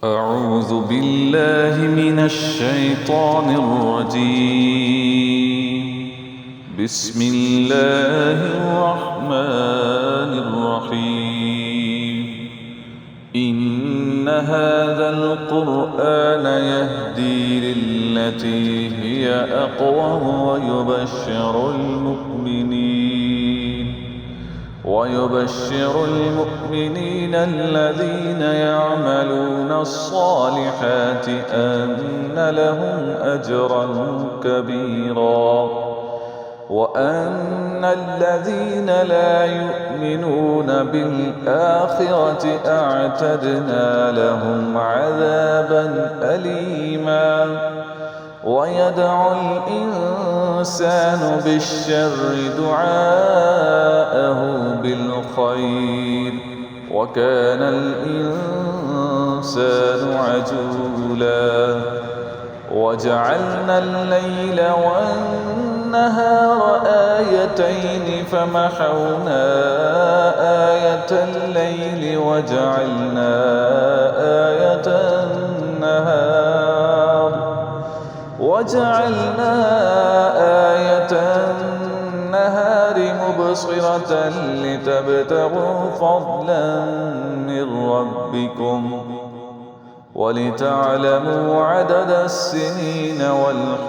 أعوذ بالله من الشيطان الرجيم. بسم الله الرحمن الرحيم. إن هذا القرآن يهدي للتي هي أقوم ويبشر المؤمنين الذين يعملون الصالحات أن لهم أجرا كبيرا وأن الذين لا يؤمنون بالآخرة أعتدنا لهم عذابا أليما. ويدعو الإنسان بالشر دعاءه بالخير وكان الإنسان عجولا. وجعلنا الليل والنهار آيتين فمحونا آية الليل وجعلنا آية النهار مبصرة لتبتغوا فضلا من ربكم ولتعلموا عدد السنين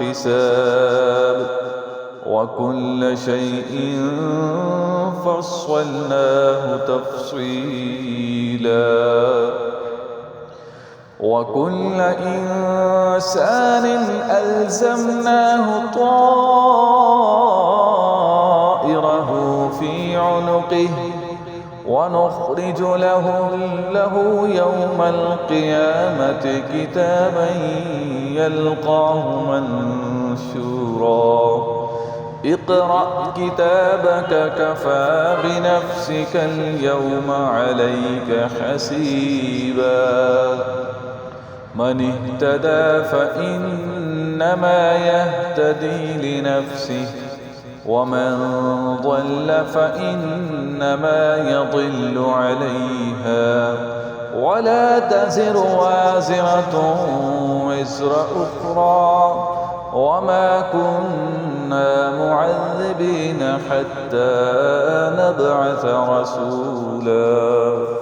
والحساب وكل شيء فصلناه تفصيلا. وكل إنسان ألزمناه طائره في عنقه ونخرج له يوم القيامة كتابا يلقاه منشورا. اقرأ كتابك كفى بنفسك اليوم عليك حسيبا. من اهتدى فإنما يهتدي لنفسه ومن ضل فإنما يضل عليها ولا تزر وازرة وزر أخرى وما كنا معذبين حتى نبعث رسولا.